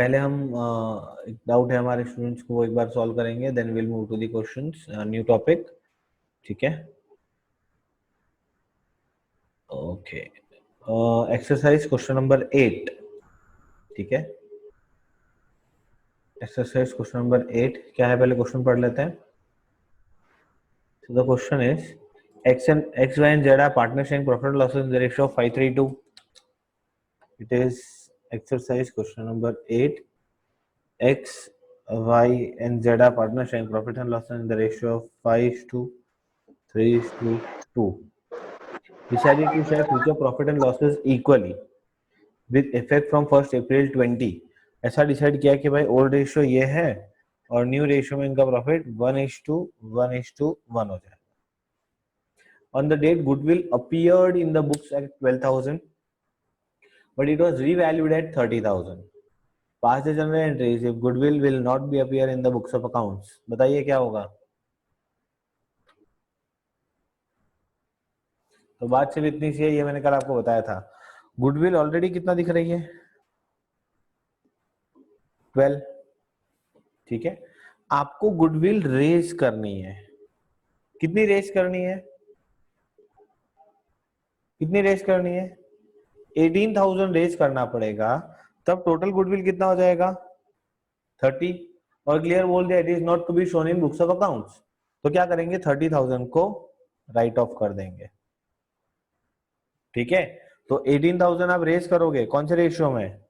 पहले हम एक डाउट है हमारे स्टूडेंट्स को, वो एक बार सॉल्व करेंगे, then will move to the questions, new topic. ठीक है, ओके। Exercise question number 8। ठीक है, एक्सरसाइज क्वेश्चन नंबर 8 क्या है, पहले क्वेश्चन पढ़ लेते हैं। So the question is X, Y and Z are partners sharing profit and losses in the ratio of 5:3:2. It is exercise question number 8. X, Y and Z are partners sharing profit and losses in the ratio of 5:3:2. Decided to share future profit and losses equally with effect from 1st April 20. ऐसा decide किया कि भाई old ratio ये है और new ratio में इनका profit 1:1:1 हो जाए। On the date, goodwill appeared in the books at 12,000, but it was revalued at 30,000. Past the general entries, if goodwill will not be appear in the books of accounts, बताइए क्या होगा। तो बात सिर्फ इतनी सी है, ये मैंने कल आपको बताया था। गुडविल ऑलरेडी कितना दिख रही है, 12। ठीक है, आपको गुडविल रेज करनी है। कितनी रेज करनी है, कितनी रेज करनी है, 18,000 रेज करना पड़ेगा, तब टोटल गुडविल कितना हो जाएगा, 30। और क्लियर बोल दिया it is not to be shown in books of accounts, तो क्या करेंगे 30,000 को राइट ऑफ कर देंगे। ठीक है, तो 18,000 आप रेज करोगे कौन से रेशियो में,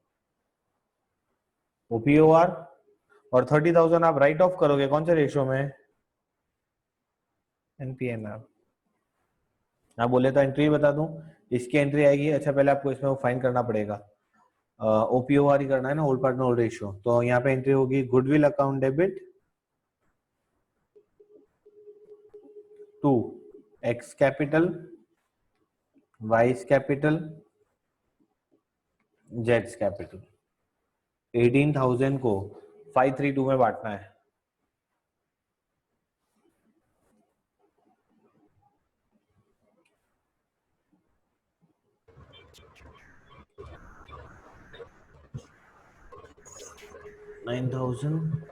ओपीओआर, और 30,000 आप राइट ऑफ करोगे कौन से रेशियो में, एनपीएनआर। आप बोले तो एंट्री बता दूं, इसकी एंट्री आएगी। अच्छा पहले आपको इसमें फाइन करना पड़ेगा, ओपीओआर ही करना है ना, ओल्ड पार्टनर ओल्ड रेशियो। तो यहाँ पे एंट्री होगी goodwill account debit to X capital, Y's capital, जेड्स कैपिटल। 18,000 को 532 में बांटना है। $9,000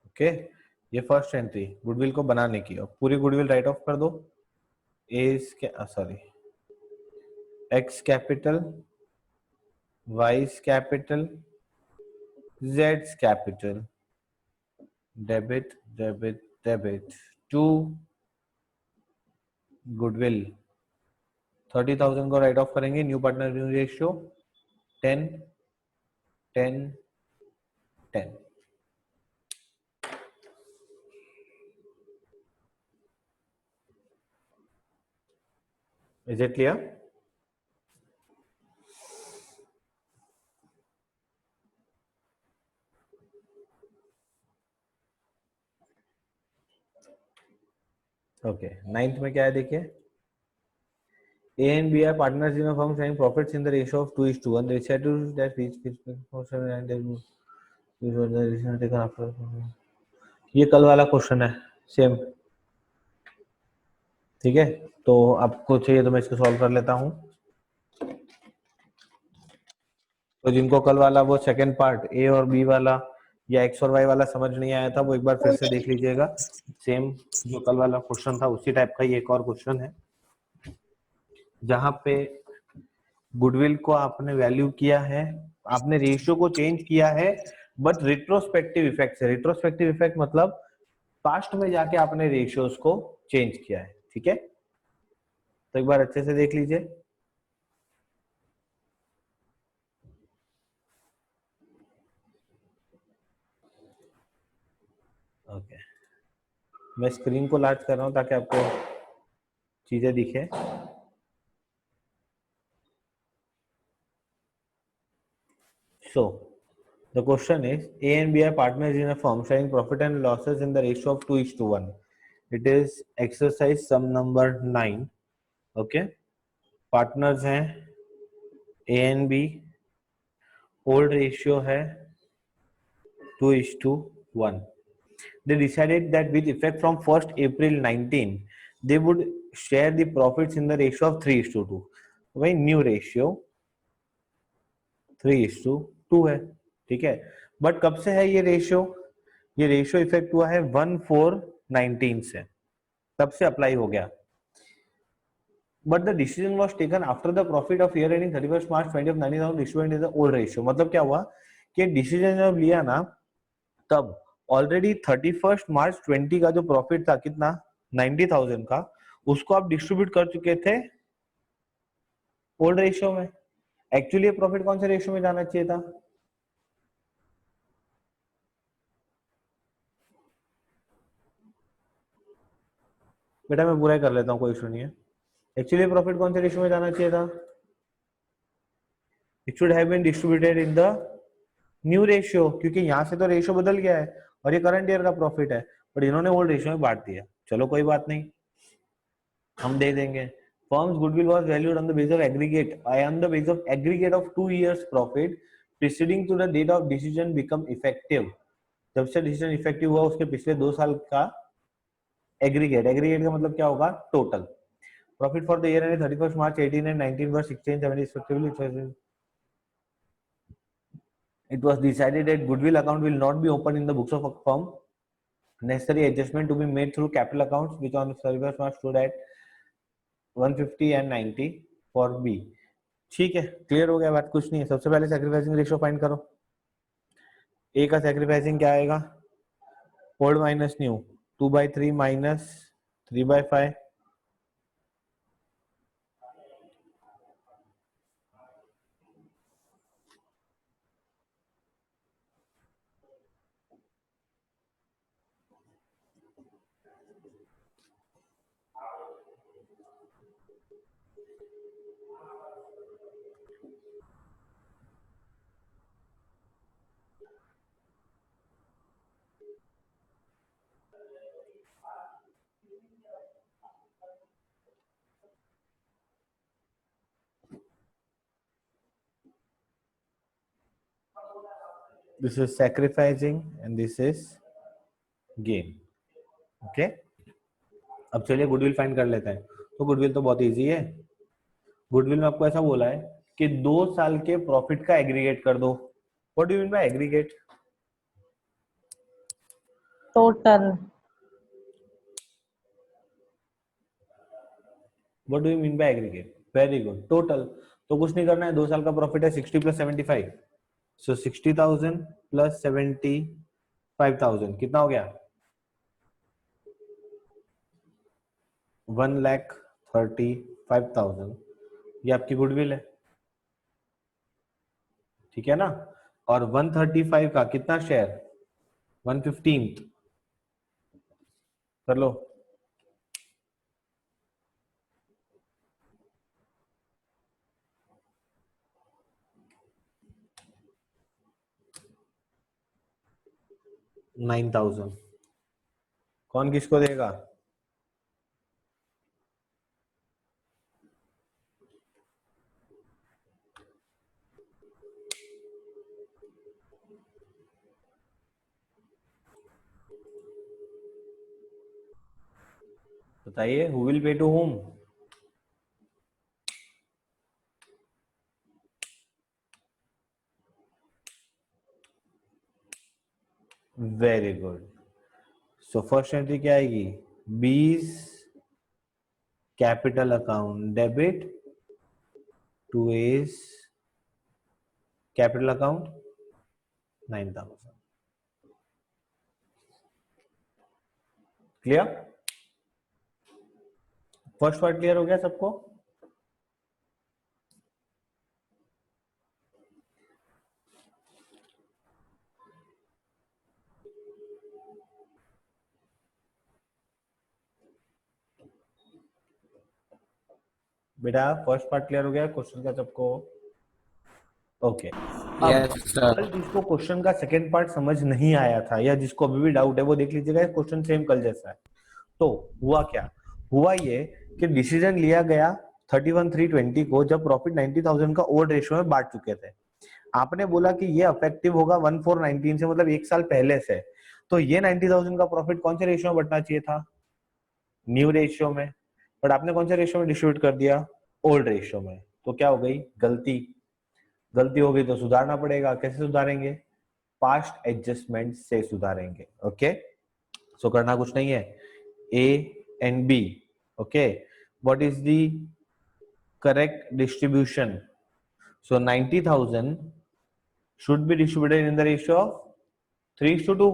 ओके। ये फर्स्ट एंट्री गुडविल को बनाने की, और पूरी गुडविल राइट ऑफ कर दो। Sorry, X capital, Y's capital, जेड्स capital, debit debit debit to goodwill. 30,000 को राइट ऑफ करेंगे, new partner new ratio 10 10 10। Is it clear? Okay, 9th में क्या है देखिए, A and B are partners in a firm sharing profits in the ratio of 2:1. They said that ये कल वाला question है सेम। ठीक है, तो आपको चाहिए तो मैं इसको सॉल्व कर लेता हूं। तो जिनको कल वाला वो सेकंड पार्ट ए और बी वाला या एक्स और वाई वाला समझ नहीं आया था, वो एक बार फिर से देख लीजिएगा। सेम जो कल वाला क्वेश्चन था उसी टाइप का ये एक और क्वेश्चन है, जहां पे गुडविल को आपने वैल्यू किया है, आपने रेशियो को चेंज किया है, बट रिट्रोस्पेक्टिव इफेक्ट से। रिट्रोस्पेक्टिव इफेक्ट मतलब पास्ट में जाके आपने रेशियोज को चेंज किया है। ठीक है, तो एक बार अच्छे से देख लीजिए। ओके, मैं स्क्रीन को लार्ज कर रहा हूं ताकि आपको चीजें दिखे। So the question is, A and B are partners in a firm sharing profit and losses in the ratio of 2:1. It is exercise sum number 9. Okay, partners हैं A and B, old ratio है 2:1. They decided that with effect from 1st April 19, they would share the profits in the ratio of 3:2. वही new ratio 3:2 है, ठीक है. But कब से है ये रेशियो इफेक्ट हुआ है 1/4/19 से, तब से अप्लाई हो गया. But the decision was taken after the profit of year ending 31 March 2019 distributed in the old ratio. मतलब क्या हुआ कि डिसीजन जब लिया ना, तब ऑलरेडी 31 मार्च 20 का जो प्रॉफिट था कितना 90,000 का, उसको आप डिस्ट्रीब्यूट कर चुके थे ओल्ड रेशियो में. एक्चुअली प्रॉफिट कौन से रेशियो में जाना चाहिए था? बेटा मैं पूरा कर लेता हूँ, कोई इशू नहीं है. एक्चुअली प्रॉफिट कौन से रेशियो में जाना चाहिए था? It should have been distributed in the new ratio, क्योंकि यहाँ से तो रेशियो बदल गया है और ये करंट ईयर का प्रॉफिट है, बट इन्होंने ओल्ड रेशियो में बांट दिया. चलो कोई बात नहीं, हम दे देंगे. Firm's goodwill was valued on the basis of aggregate of 2 years profit preceding to the date of decision become effective. जब से डिसीजन इफेक्टिव हुआ उसके पिछले 2 साल का एग्रीगेट का मतलब क्या होगा? Total profit for the year and 31 March 18 and 19 were 60 and 70 respectively. It was decided that goodwill account will not be opened in the books of a firm. Necessary adjustment to be made through capital accounts, which on 31 March stood at 150 and 90 for B. ठीक है, clear हो गया बात, कुछ नहीं है. सबसे पहले सैक्रिफाइसिंग रेशियो फाइंड करो. ए का सैक्रिफाइसिंग क्या आएगा? Old minus new, 2/3 minus 3/5. This is sacrificing and this is gain. Okay, अब चलिए गुडविल फाइंड कर लेते हैं. तो गुडविल तो बहुत इजी है. गुडविल में आपको ऐसा बोला है कि 2 साल के प्रॉफिट का एग्रीगेट कर दो. What do you mean bye aggregate? Total. What do you mean bye aggregate? Very good, total. तो कुछ नहीं करना है, 2 साल का प्रॉफिट है 60 + 75. सो 60,000 + 75,000 कितना हो गया? 1,35,000. ये आपकी गुडविल है, ठीक है ना. और 135 का कितना शेयर? 1/15 कर लो. $9,000. कौन किसको देगा? बताइए, who will pay to whom? Very good. So first entry क्या आएगी? B's capital account debit to A's capital account 9,000. Clear? First part clear हो गया सबको? बेटा फर्स्ट पार्ट क्लियर हो गया क्वेश्चन का सबको? ओके. अब जिसको क्वेश्चन का सेकंड पार्ट समझ नहीं आया था या जिसको अभी भी डाउट है वो देख लीजिएगा, क्वेश्चन सेम कल जैसा है. तो हुआ क्या? हुआ ये कि डिसीजन लिया गया 31/3/20 को, जब प्रॉफिट 90,000 का ओल्ड रेशियो में बांट चुके थे. आपने बोला कि ये अफेक्टिव होगा 1419 से, मतलब एक साल पहले से, तो ये 90,000 का प्रॉफिट कौन से रेशियो में बंटना चाहिए था? न्यू रेशियो में। बट आपने कौन से रेशियो में डिस्ट्रीब्यूट कर दिया? ओल्ड रेशियो में। तो क्या हो गई? गलती। गलती हो गई तो सुधारना पड़ेगा। कैसे सुधारेंगे? पास्ट एडजस्टमेंट से सुधारेंगे। ओके, सो करना कुछ नहीं है, A and B. Okay, what is the correct distribution? So 90,000 should be distributed in the ratio of 3:2.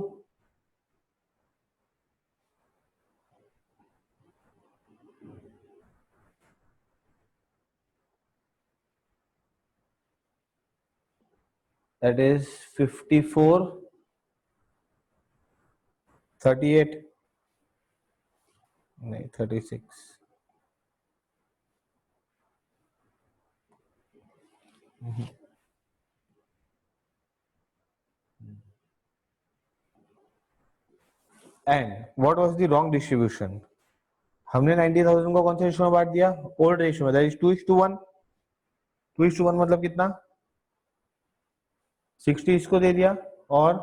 That is 54, 38, नहीं 36. And what was the wrong distribution? हमने 90,000 को कौन से रेशियो में बांट दिया? ओल्ड रेशियो में, दैट इज 2:1. 2:1 मतलब कितना? 60 इसको दे दिया और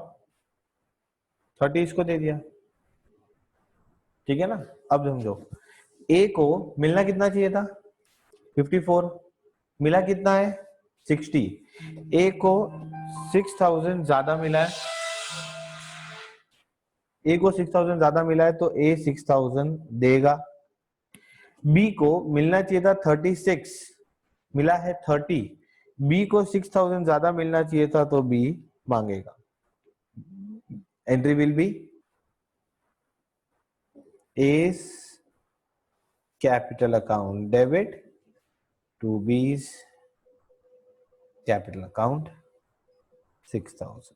30 इसको दे दिया, ठीक है ना? अब समझो, ए को मिलना कितना चाहिए था? 54. मिला कितना है? 60. ए को 6,000 ज्यादा मिला है, ए को 6,000 ज्यादा मिला है तो ए 6,000 देगा। बी को मिलना चाहिए था 36, मिला है 30, बी को 6,000 ज्यादा मिलना चाहिए था तो बी मांगेगा। Entry will B A's capital account debit to B's capital account 6,000.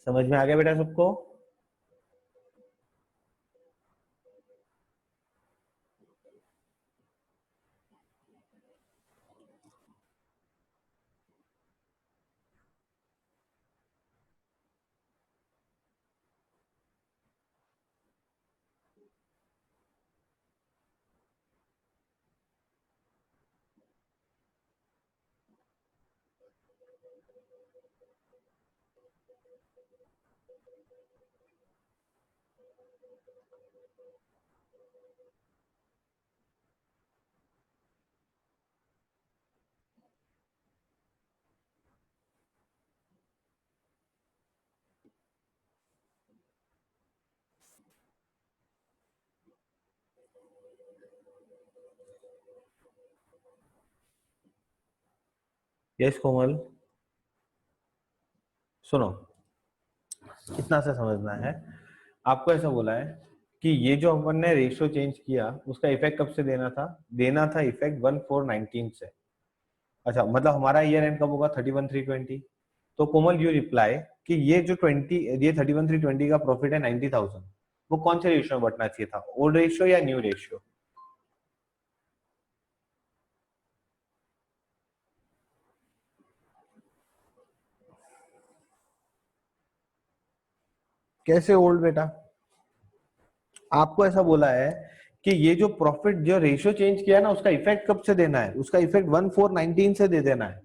समझ में आ गया बेटा सबको? यस कोमल, सुनो, इतना सा समझना है आपको। ऐसा बोला है कि ये जो अपन ने रेशियो चेंज किया उसका इफेक्ट कब से देना था? देना था इफेक्ट 1/4/19 से। अच्छा, मतलब हमारा ईयर एंड कब होगा? 31/3/20। तो कोमल यू रिप्लाई कि ये जो 31/3/20 का प्रॉफिट है 90,000, वो कौन से रेशियो में बंटना चाहिए था? ओल्ड रेशियो या न्यू रेशियो? कैसे ओल्ड बेटा? आपको ऐसा बोला है कि ये जो प्रॉफिट जो रेशियो चेंज किया है ना, उसका इफेक्ट कब से देना है? उसका इफेक्ट 1/4/19 से दे देना है।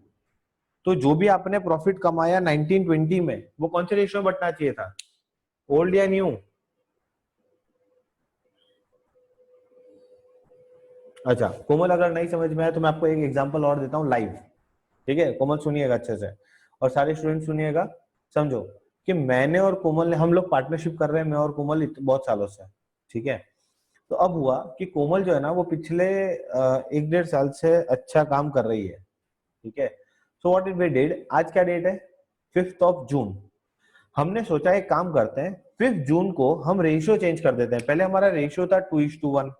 तो जो भी आपने प्रॉफिट कमाया 1920 में, वो कौन से रेशियो में बंटना चाहिए था? ओल्ड या न्यू? अच्छा कोमल, अगर नहीं समझ में आया तो मैं आपको एक एग्जांपल और देता हूँ लाइव, ठीक है? कोमल सुनिएगा अच्छे से, और सारे स्टूडेंट सुनिएगा। समझो कि मैंने और कोमल ने, हम लोग पार्टनरशिप कर रहे हैं, मैं और कोमल बहुत सालों से, ठीक है? तो अब हुआ कि कोमल जो है ना, वो पिछले 1-1.5 साल से अच्छा काम कर रही है, ठीक है? So what did we did, आज क्या डेट है? 5 जून। हमने सोचा एक काम करते हैं, 5 जून को हम रेशियो चेंज कर देते हैं। पहले हमारा रेशियो था 2:1,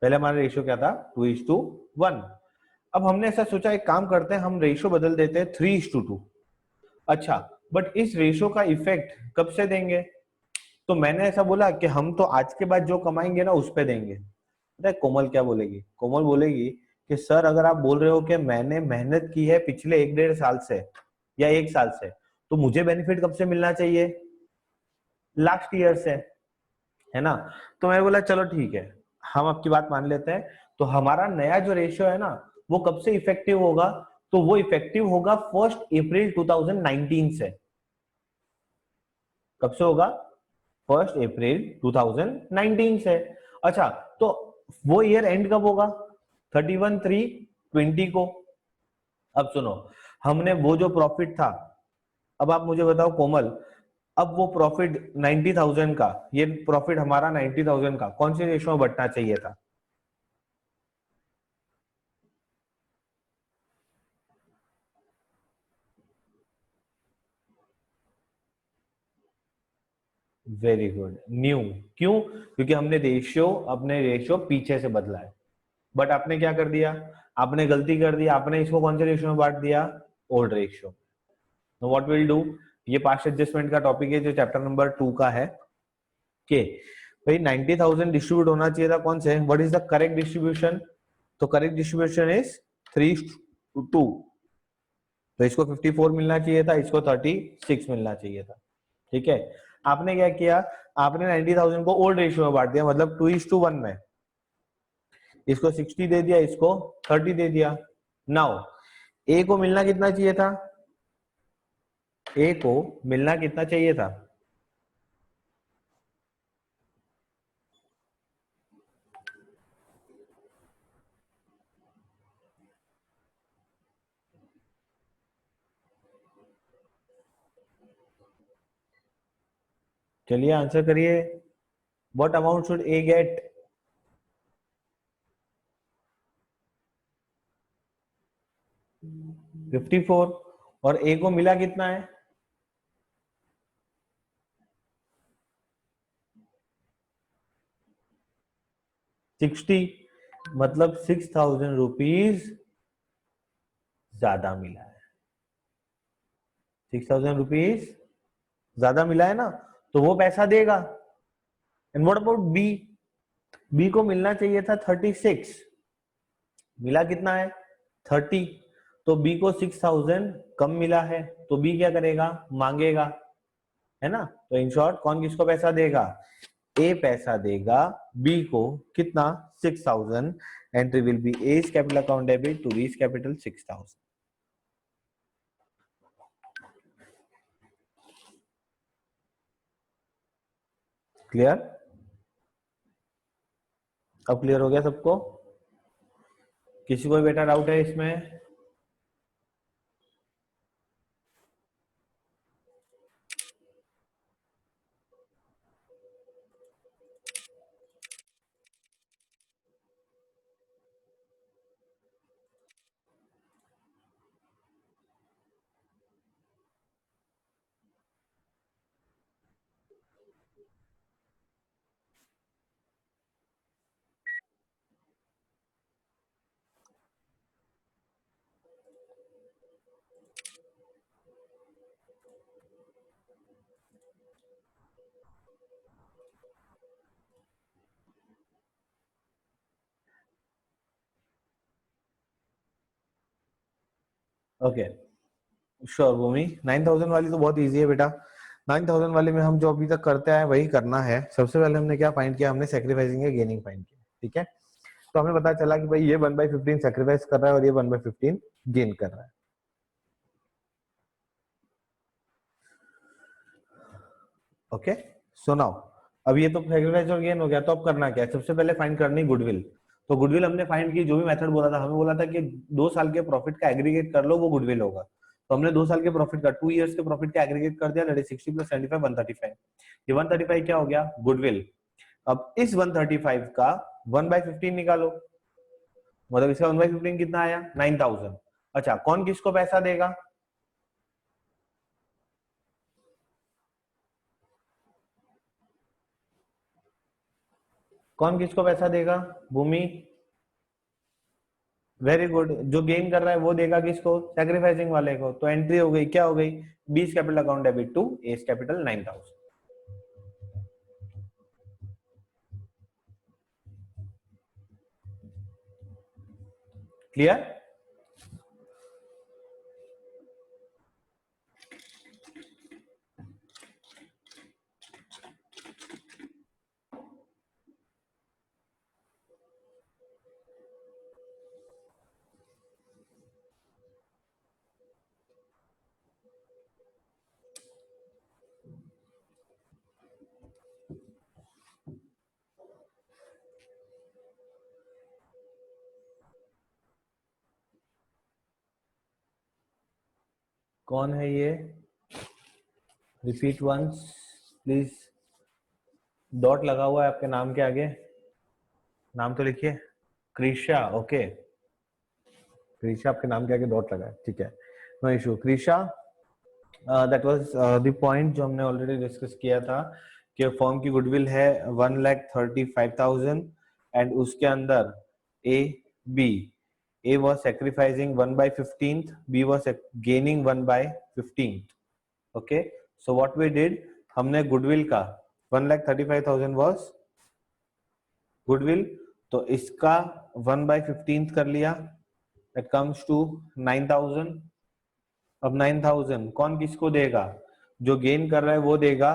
पहले हमारा रेशियो क्या था? 2:1। अब हमने ऐसा सोचा एक काम करते हैं, हम रेशियो बदल देते हैं 3:2। अच्छा, बट इस रेशियो का इफेक्ट कब से देंगे? तो मैंने ऐसा बोला कि हम तो आज के बाद जो कमाएंगे ना उस पे देंगे। पता है कोमल क्या बोलेगी? कोमल बोलेगी कि सर अगर आप बोल रहे हो कि मैंने मेहनत की है पिछले 1-1.5 साल से या 1 साल से, तो मुझे बेनिफिट कब से मिलना चाहिए? लास्ट ईयर से, है ना? तो मैं बोला चलो ठीक है, हम आपकी बात मान लेते हैं। तो हमारा नया जो रेशियो है ना वो कब से इफेक्टिव होगा? तो वो इफेक्टिव होगा 1 अप्रैल 2019 से। कब से होगा? 1 अप्रैल 2019 से। अच्छा, तो वो ईयर एंड कब होगा? 31/3/20 को। अब सुनो, हमने वो जो प्रॉफिट था, अब आप मुझे बताओ कोमल, अब वो प्रॉफिट 90,000 का, ये प्रॉफिट हमारा 90,000 का कौन सी रेशो में बंटना चाहिए था? Very good, new. क्यों? क्योंकि हमने रेशियो, अपने रेशियो पीछे से बदला है। बट आपने क्या कर दिया? आपने गलती कर दी, आपने इसको कौन से रेशियो में बांट दिया? Old ratio. तो व्हाट विल डू, ये पास्ट एडजस्टमेंट का टॉपिक है जो चैप्टर नंबर 2 का है कि भाई 90,000 डिस्ट्रीब्यूट होना चाहिए था कौन से? What is the correct distribution? तो करेक्ट डिस्ट्रीब्यूशन इज 3:2। तो इसको 54 मिलना चाहिए था, इसको 36 मिलना चाहिए था। ठीक है, आपने क्या किया? आपने 90,000 को ओल्ड रेशियो में बांट दिया, मतलब 2:1 में। इसको 60 दे दिया, इसको 30 दे दिया। नाउ ए को मिलना कितना चाहिए था? ए को मिलना कितना चाहिए था? चलिए आंसर करिए। What amount should A get? 54। और ए को मिला कितना है? 60। मतलब 6,000 रुपीज ज्यादा मिला है। 6,000 रुपीज ज्यादा मिला है ना, तो वो पैसा देगा। And what about B? B को मिलना चाहिए था 36, मिला कितना है? 30। तो बी को 6,000 कम मिला है, तो बी क्या करेगा? मांगेगा, है ना? तो इन शॉर्ट कौन किसको पैसा देगा? ए पैसा देगा बी को, कितना? 6,000। Entry will be as capital account debit to B's capital 6,000। Clear? अब क्लियर हो गया सबको? किसी को बेटा डाउट है इसमें? ओके, श्योर भूमि। 9,000 वाली तो बहुत इजी है बेटा। 9,000 वाले में हम जो अभी तक करते आए वही करना है। सबसे पहले हमने क्या फाइंड किया? हमने सेक्रीफाइसिंग या गेनिंग फाइंड किया। ठीक है, तो हमें पता चला कि भाई ये 1/15 सेक्रीफाइस कर रहा है और ये 1/15 गेन कर रहा है। ओके, सो नाउ अब ये तो सेक्रीफाइस और गेन हो गया, तो अब करना क्या है? सबसे पहले फाइंड करनी गुडविल। तो गुडविल हमने फाइंड की, जो भी मेथड बोला था, हमें बोला था कि 2 साल के प्रॉफिट का एग्रीगेट कर लो, वो गुडविल होगा। तो हमने 2 साल के प्रॉफिट का, 2 इयर्स के प्रॉफिट का एग्रीगेट कर दिया, दैट इज 60 + 75 135। ये 135 क्या हो गया? गुडविल। अब इस 135 का 1/15 निकालो, मतलब इसका 1/15 कितना आया? 9,000। अच्छा, कौन किसको पैसा देगा? कौन किसको पैसा देगा? भूमि, वेरी गुड। जो गेन कर रहा है वो देगा किसको? सैक्रिफाइसिंग वाले को। तो एंट्री हो गई, क्या हो गई? B's capital account debit to A's capital 9,000। Clear? कौन है ये? Repeat once please. डॉट लगा हुआ है आपके नाम के आगे, नाम तो लिखिए। क्रिशा, ओके। क्रिशा आपके नाम के आगे डॉट लगा है, ठीक है, no issue. Krisha, that was the point जो हमने ऑलरेडी डिस्कस किया था कि फर्म की गुडविल है 1,35,000 एंड उसके अंदर A B, A was sacrificing 1/15th, B was gaining 1/15th. Okay, so what we did, हमने गुडविल का 1,35,000 was गुडविल, तो इसका 1/15th कर लिया, that comes to 9,000. अब 9,000 कौन किसको देगा? जो गेन कर रहा है वो देगा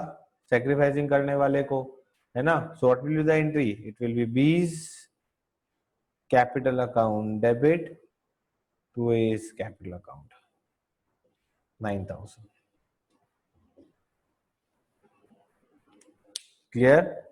सैक्रिफाइसिंग करने वाले को, है ना? So what will be the entry? It will be B's capital account debit to A's capital account, 9,000. Clear?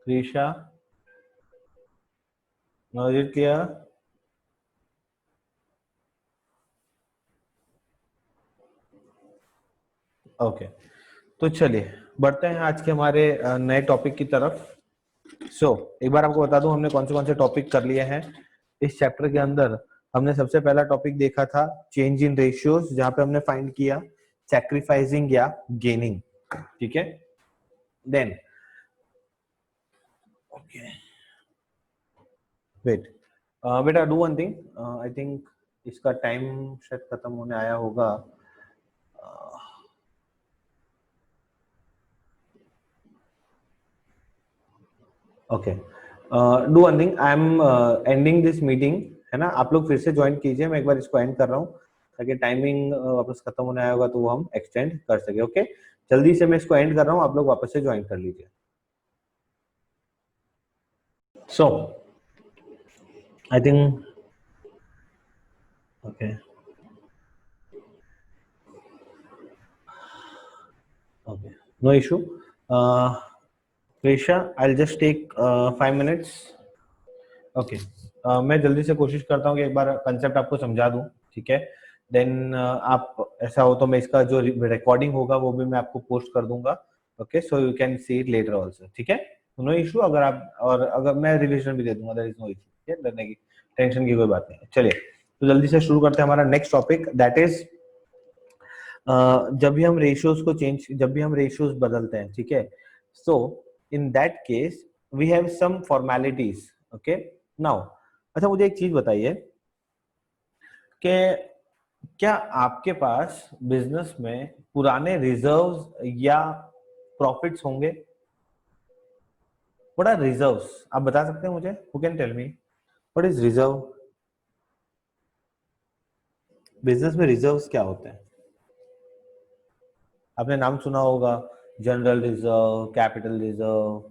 Risha, now is it clear? Okay, तो चलिए बढ़ते हैं आज के हमारे नए टॉपिक की तरफ। एक बार आपको बता दूं हमने कौन से टॉपिक कर लिए हैं इस चैप्टर के अंदर। हमने सबसे पहला टॉपिक देखा था चेंज इन रेशियोज, जहां पे हमने फाइंड किया सैक्रिफाइसिंग या गेनिंग, ठीक है। देन ओके वेट, बेटा do one thing, I think इसका टाइम शायद खत्म होने आया होगा। Okay, do one thing, I am ending this meeting, है ना? आप लोग फिर से ज्वाइन कीजिए, मैं एक बार इसको एंड कर रहा हूँ ताकि टाइमिंग वापस खत्म होने आया होगा तो वो हम एक्सटेंड कर सके। ओके, जल्दी से मैं इसको एंड कर रहा हूँ, आप लोग वापस से ज्वाइन कर लीजिए। So I think okay okay, no issue. Krisha, I'll just take 5 minutes. Okay, मैं जल्दी से कोशिश करता हूँ कि एक बार कंसेप्ट आपको समझा दूं, ठीक है। देन आप ऐसा हो तो मैं इसका जो रिकॉर्डिंग होगा वो भी मैं आपको पोस्ट कर दूंगा। Okay, so you can see it later also, ठीक है, नो इशू। अगर आप, और अगर मैं रिविजन भी दे दूंगा, देयर इज नो इशू, ठीक है, डरने की टेंशन की कोई बात नहीं है। चलिए तो जल्दी से शुरू करते हैं हमारा नेक्स्ट टॉपिक, दैट इज जब भी हम रेशियोज बदलते हैं, ठीक है, so in that case we have some formalities. Okay, now अच्छा मुझे एक चीज बताइए कि क्या आपके पास बिजनेस में पुराने रिजर्व्स या प्रॉफिट्स होंगे? What are reserves? आप बता सकते हैं मुझे? Who can tell me what is reserve? Business में रिजर्व्स क्या होते हैं? आपने नाम सुना होगा, general reserve, capital reserve.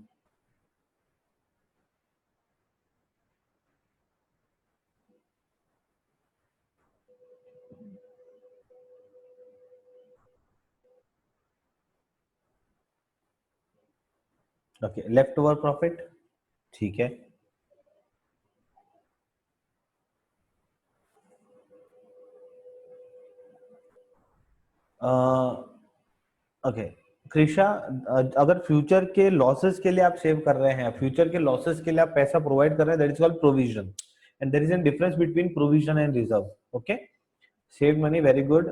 Okay, left over profit, ठीक है। ओके कृषा, अगर फ्यूचर के लॉसेस के लिए आप सेव कर रहे हैं, फ्यूचर के लॉसेस के लिए आप पैसा प्रोवाइड कर रहे हैं, that is called provision, and there is an difference between provision and reserve. Okay, save money, very good,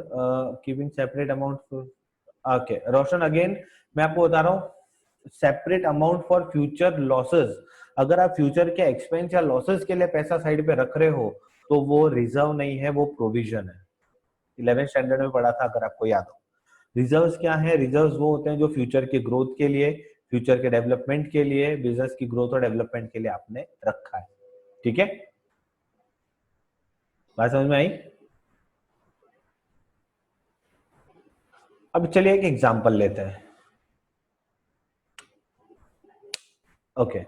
keeping separate amount. Okay Roshan, again मैं आपको बता रहा हूँ, separate amount for future losses अगर आप फ्यूचर के एक्सपेंस या लॉसेस के लिए पैसा साइड पे रख रहे हो तो वो रिजर्व नहीं है, वो प्रोविजन है। 11th स्टैंडर्ड में पढ़ा था अगर आपको याद हो। रिजर्व्स क्या है? रिजर्व्स वो होते हैं जो फ्यूचर के ग्रोथ के लिए, फ्यूचर के डेवलपमेंट के लिए, बिजनेस की ग्रोथ और डेवलपमेंट के लिए आपने रखा है। ठीक है, बात समझ में आई? अब चलिए एक एग्जांपल लेते हैं। ओके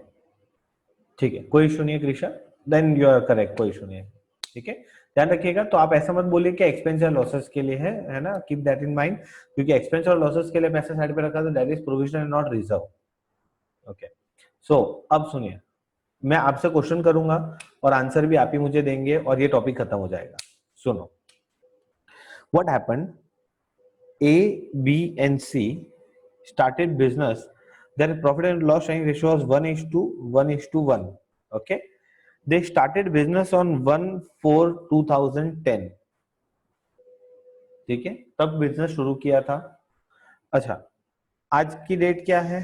ठीक है, कोई इशू नहीं है Krisha, then you are correct, कोई इशू नहीं है। ठीक है, ध्यान रखिएगा। तो आप ऐसा मत बोलिए कि एक्सपेंस या लॉसेस के लिए है ना, कीप दैट इन माइंड, क्योंकि एक्सपेंस और लॉसेस के लिए पैसा साइड पे रखा तो that is provision and not reserve. Okay, so अब सुनिए, मैं आपसे क्वेश्चन करूंगा और आंसर भी आप ही मुझे देंगे और ये टॉपिक खत्म हो जाएगा। सुनो, what happened, A, B and C started business, their profit and loss sharing ratio was 1:1:1. Okay, they started business on 1/4/2010. ठीक है, तब बिजनेस शुरू किया था। अच्छा, आज की डेट क्या है?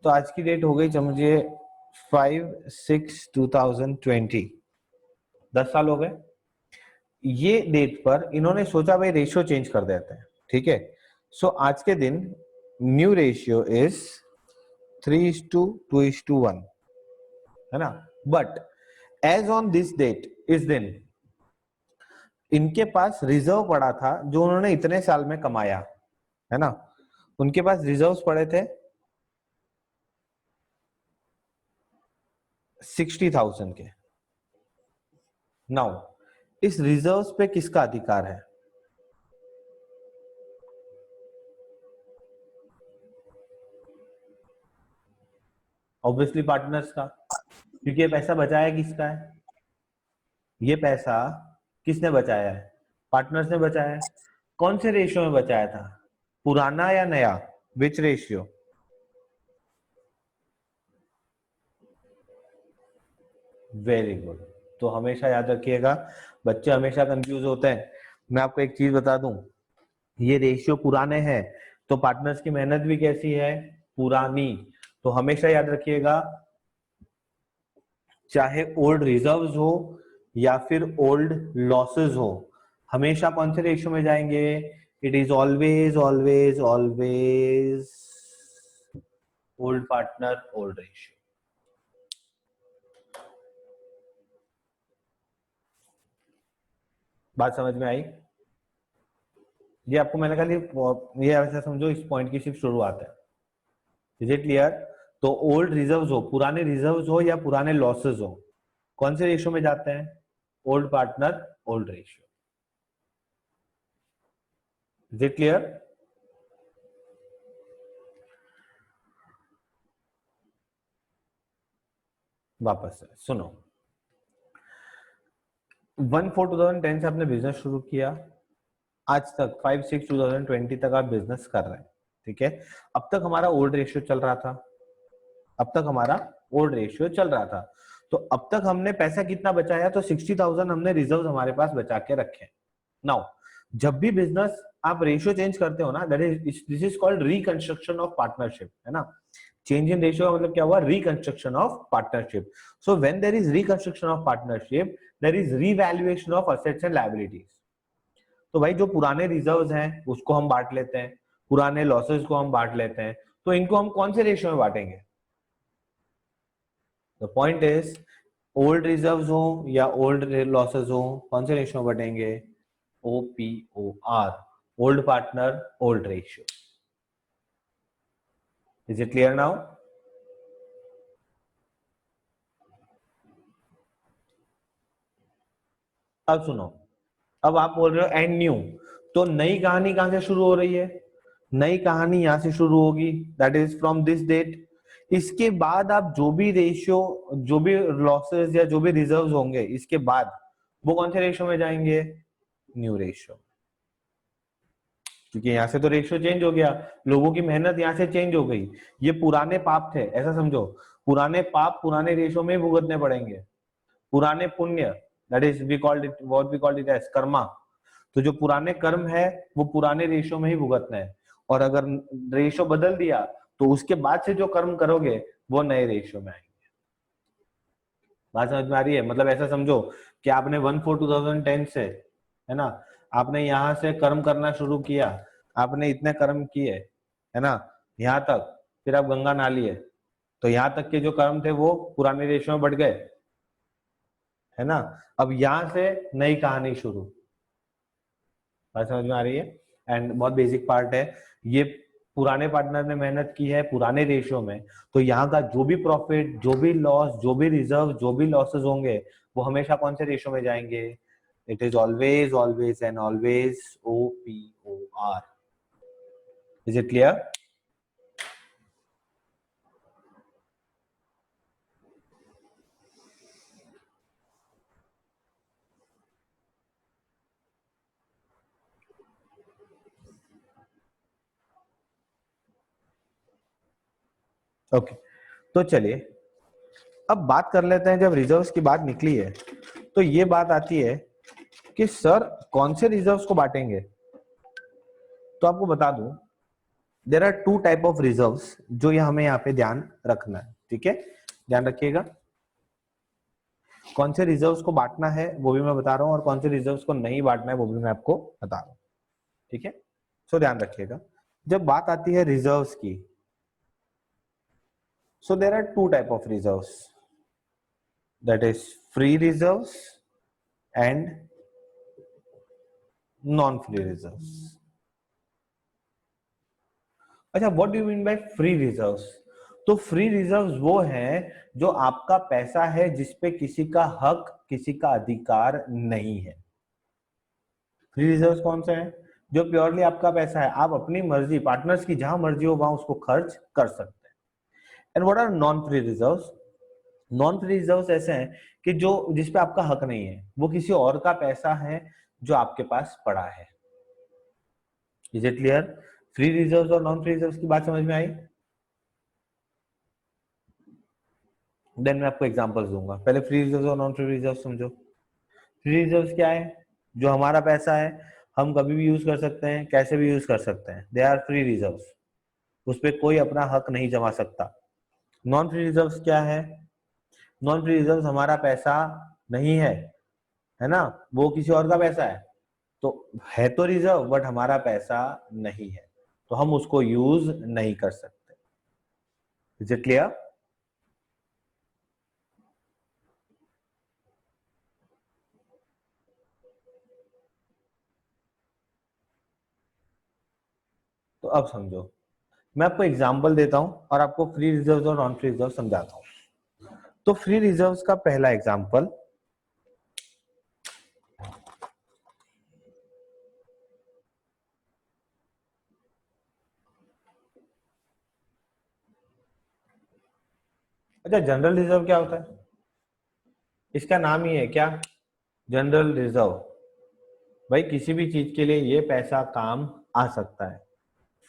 तो आज की डेट हो गई समझिए 5/6/2020, 10 साल हो गए। ये डेट पर इन्होंने सोचा भाई रेशियो चेंज कर देते हैं। ठीक है, सो आज के दिन न्यू रेशियो इज 3:2:1, है ना। But as on this date, इस दिन इनके पास रिजर्व पड़ा था जो उन्होंने इतने साल में कमाया, है ना। उनके पास रिजर्व्स पड़े थे 60,000 के। नाउ इस रिजर्व्स पे किसका अधिकार है? ऑब्वियसली पार्टनर्स का, क्योंकि ये पैसा बचाया किसका है? ये पैसा किसने बचाया है? पार्टनर्स ने बचाया है। कौन से रेशियो में बचाया था? पुराना या नया? विच रेशियो? Very good. तो हमेशा याद रखिएगा, बच्चे हमेशा कंफ्यूज होते हैं। मैं आपको एक चीज बता दूं, ये रेशियो पुराने हैं तो पार्टनर्स की मेहनत भी कैसी है? पुरानी। तो हमेशा याद रखिएगा, चाहे ओल्ड रिजर्व्स हो या फिर ओल्ड लॉसेस हो, हमेशा कौन से रेशियो में जाएंगे? It is always always always old partner old ratio. बात समझ में आई? ये आपको मैंने कहा, ये ऐसा समझो इस पॉइंट की सिर्फ शुरुआत है। Is it clear? तो ओल्ड रिजर्व्स हो, पुराने रिजर्व्स हो या पुराने लॉसेस हो, कौन से रेशियो में जाते हैं? Old partner old ratio. Is it clear? वापस से सुनो, 1/4/2010 से आपने बिजनेस शुरू किया, आज तक 5/6/2020 तक आप बिजनेस कर रहे हैं। ठीक है, अब तक हमारा ओल्ड रेशियो चल रहा था, अब तक हमारा ओल्ड रेशियो चल रहा था। तो अब तक हमने पैसा कितना बचाया? तो 60,000 हमने रिजर्व हमारे पास बचा के रखे। नाउ जब भी बिजनेस आप रेशियो चेंज करते हो ना, that is this is called reconstruction of partnership, है ना। चेंज इन रेशियो का मतलब क्या हुआ? Reconstruction of partnership. So when there is reconstruction of partnership, there is revaluation of assets and liabilities. तो भाई जो पुराने रिजर्व्स हैं उसको हम बांट लेते हैं, पुराने लॉसेस को हम बांट लेते हैं, तो इनको हम कौन से रेशियो में बांटेंगे? The point is, old reserves हो या ओल्ड लॉसेस हो, कौन से रेशियो में बांटेंगे? OPOR, old partner old ratio. Is it clear now? अब सुनो, अब आप बोल रहे हो एंड न्यू, तो नई कहानी कहां से शुरू हो रही है? नई कहानी यहां से शुरू होगी, that is from this date. इसके बाद आप जो भी रेशियो, जो भी लॉसेस या जो भी रिजर्व्स होंगे इसके बाद, वो कौन से रेशियो में जाएंगे? New ratio. क्योंकि यहां से तो रेशियो चेंज हो गया, लोगों की मेहनत यहां से चेंज हो गई। ये पुराने पाप थे, ऐसा समझो, पुराने पाप पुराने रेशियो में भुगतने पड़ेंगे, पुराने पुण्य, that is we called it, what we called it as karma. तो जो पुराने कर्म है वो पुराने रेशियो में ही भुगतना है, और अगर रेशियो बदल दिया तो उसके बाद से जो कर्म करोगे वो नए रेशियो में आएंगे। बात समझ में आ रही है? मतलब ऐसा समझो कि आपने 1/4/2010 से, है ना, आपने यहाँ से कर्म करना शुरू किया, आपने इतने कर्म किए, है ना, यहाँ तक, फिर आप गंगा नहा लिए, तो यहाँ तक के जो कर्म थे वो पुराने रेशियो में बढ़ गए, है ना। अब यहाँ से नई कहानी शुरू। बात समझ में आ रही है? एंड बहुत बेसिक पार्ट है ये। पुराने पार्टनर ने मेहनत की है पुराने रेशियो में, तो यहाँ का जो भी प्रॉफिट, जो भी लॉस, जो भी रिजर्व, जो भी लॉसेस होंगे, वो हमेशा कौन से रेशियो में जाएंगे? It is always always and always OPOR। Is it clear? Okay, तो चलिए अब बात कर लेते हैं। जब रिजर्व्स की बात निकली है तो ये बात आती है कि सर कौन से रिजर्व्स को बांटेंगे। तो आपको बता दूं, there are two type of reserves जो ये हमें यहाँ पे ध्यान रखना है, ठीक है, ध्यान रखिएगा। कौन से रिजर्व्स को बांटना है वो भी मैं बता रहा हूँ, और कौन से रिजर्व्स को नहीं बांटना है वो भी मैं आपको बता रहा हूँ, ठीक है। सो ध्यान रखिएगा, जब बात आती है रिजर्व्स की, so there are two type of reserves, that is free reserves and non free reserves. अच्छा, what do you mean by free reserves? तो फ्री रिजर्व्स वो है जो आपका पैसा है जिसपे किसी का हक, किसी का अधिकार नहीं है। फ्री रिजर्व्स कौन सा है? जो प्योरली आपका पैसा है, आप अपनी मर्जी, पार्टनर्स की जहां मर्जी हो वहां उसको खर्च कर सकते हैं। And what are non free reserves? Non free reserves ऐसे हैं कि जो, जिसपे आपका हक नहीं है, वो किसी और का पैसा है जो आपके पास पड़ा है। Is it clear? Free reserves और नॉन फ्री रिजर्व्स की बात समझ में आई? देन मैं आपको एग्जांपल्स दूंगा। पहले फ्री रिजर्व्स और नॉन फ्री रिजर्व्स समझो। फ्री रिजर्व्स क्या है? जो हमारा पैसा है, हम कभी भी यूज कर सकते हैं, कैसे भी यूज कर सकते हैं, दे आर फ्री रिजर्व्स। उस पर कोई अपना हक नहीं जमा सकता। नॉन फ्री रिजर्व्स क्या है? नॉन फ्री रिजर्व्स हमारा पैसा नहीं है ना, वो किसी और का पैसा है, तो है तो रिजर्व बट हमारा पैसा नहीं है, तो हम उसको यूज नहीं कर सकते। Is it clear? तो अब समझो, मैं आपको एग्जांपल देता हूं और आपको फ्री रिजर्व्स और नॉन फ्री रिजर्व समझाता हूं। तो फ्री रिजर्व्स का पहला एग्जांपल, अच्छा, जनरल रिजर्व क्या होता है? इसका नाम ही है क्या, जनरल रिजर्व। भाई किसी भी चीज के लिए ये पैसा काम आ सकता है,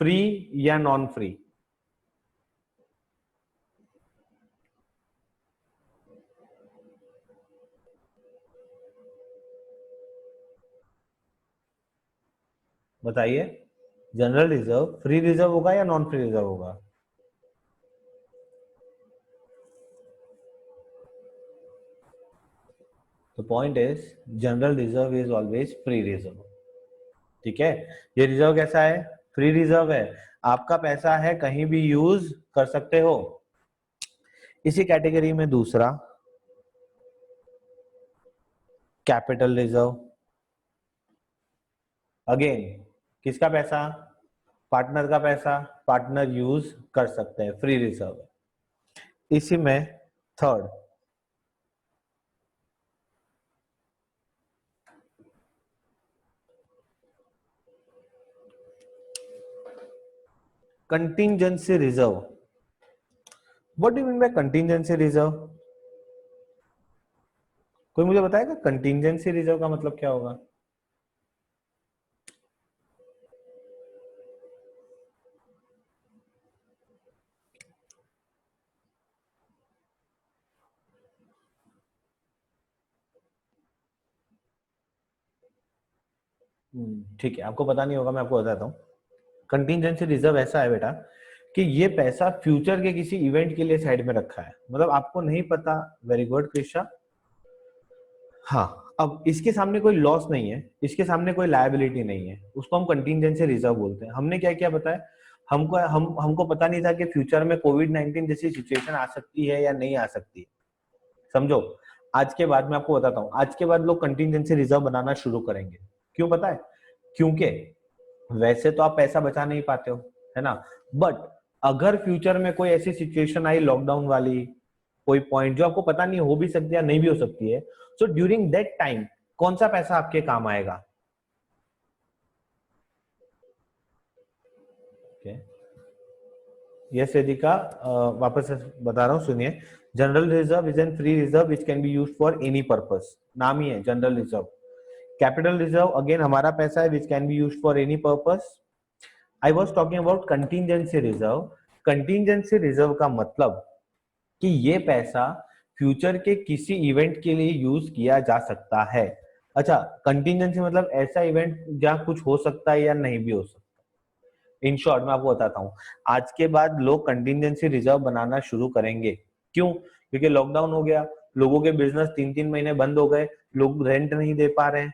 फ्री या नॉन फ्री। बताइए, जनरल रिजर्व फ्री रिजर्व होगा या नॉन फ्री रिजर्व होगा? तो point is, general reserve is always free reserve, ठीक है। ये रिजर्व कैसा है? फ्री रिजर्व है, आपका पैसा है, कहीं भी यूज कर सकते हो। इसी कैटेगरी में दूसरा, कैपिटल रिजर्व। अगेन किसका पैसा? पार्टनर का पैसा, पार्टनर यूज कर सकते हैं, फ्री रिजर्व है। इसी में third, contingency reserve. What do you mean bye contingency reserve? कोई मुझे बताएगा कंटिंजेंसी रिजर्व का मतलब क्या होगा? ठीक है, आपको पता नहीं होगा, मैं आपको बताता हूँ। कंटिंजेंसी रिजर्व ऐसा है बेटा कि ये पैसा फ्यूचर के किसी इवेंट के लिए साइड में रखा है, मतलब आपको नहीं पता। Very good Krishna. हाँ, अब इसके सामने कोई लॉस नहीं है, इसके सामने कोई लायबिलिटी नहीं है, उसको हम कंटीजेंसी रिजर्व बोलते हैं। हमने क्या क्या बताया, हमको पता नहीं था कि फ्यूचर में कोविड-19 जैसी सिचुएशन आ सकती है या नहीं आ सकती है। समझो, आज के बाद मैं आपको बताता हूँ, आज के बाद लोग कंटीजेंसी रिजर्व बनाना शुरू करेंगे। क्यों पता है? क्योंकि वैसे तो आप पैसा बचा नहीं पाते हो, है ना, बट अगर फ्यूचर में कोई ऐसी सिचुएशन आई लॉकडाउन वाली, कोई पॉइंट जो आपको पता नहीं हो भी सकती है या नहीं भी हो सकती है, सो ड्यूरिंग दैट टाइम कौन सा पैसा आपके काम आएगा? okay. यस वेदिका, वापस से बता रहा हूँ, सुनिए। General reserve is an free reserve which can be used for any purpose, नाम ही है general reserve. Capital reserve again हमारा पैसा है which can be used for any purpose. I was talking about contingency reserve. Contingency reserve का मतलब कि ये पैसा फ्यूचर के किसी इवेंट के लिए यूज किया जा सकता है। अच्छा, कंटीजेंसी मतलब ऐसा इवेंट जहां कुछ हो सकता है या नहीं भी हो सकता। इन शॉर्ट मैं आपको बताता हूँ, आज के बाद लोग कंटीजेंसी रिजर्व बनाना शुरू करेंगे। क्यों? क्योंकि लॉकडाउन हो गया, लोगों के बिजनेस 3-3 महीने बंद हो गए, लोग रेंट नहीं दे पा रहे हैं,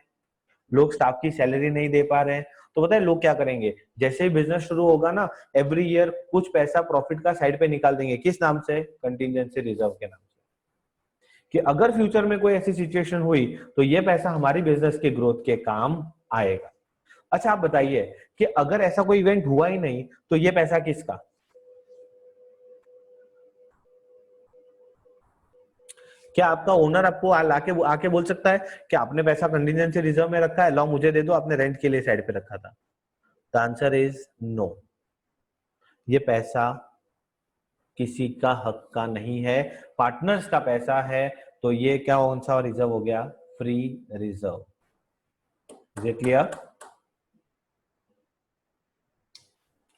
लोग स्टाफ की सैलरी नहीं दे पा रहे हैं। तो पता है लोग क्या करेंगे? जैसे ही बिजनेस शुरू होगा ना, एवरी ईयर कुछ पैसा प्रॉफिट का साइड पे निकाल देंगे। किस नाम से? कंटीजेंसी रिजर्व के नाम से। कि अगर फ्यूचर में कोई ऐसी सिचुएशन हुई तो ये पैसा हमारी बिजनेस के ग्रोथ के काम आएगा। अच्छा, आप बताइए कि अगर ऐसा कोई इवेंट हुआ ही नहीं तो ये पैसा किसका? क्या आपका ओनर आपको आके बोल सकता है कि आपने पैसा कंटीजेंसी रिजर्व में रखा है, लो मुझे दे दो, आपने रेंट के लिए साइड पे रखा था? The answer is no. ये पैसा किसी का हक का नहीं है, पार्टनर्स का पैसा है। तो ये क्या कौन सा रिजर्व हो गया? Free reserve. Is it clear?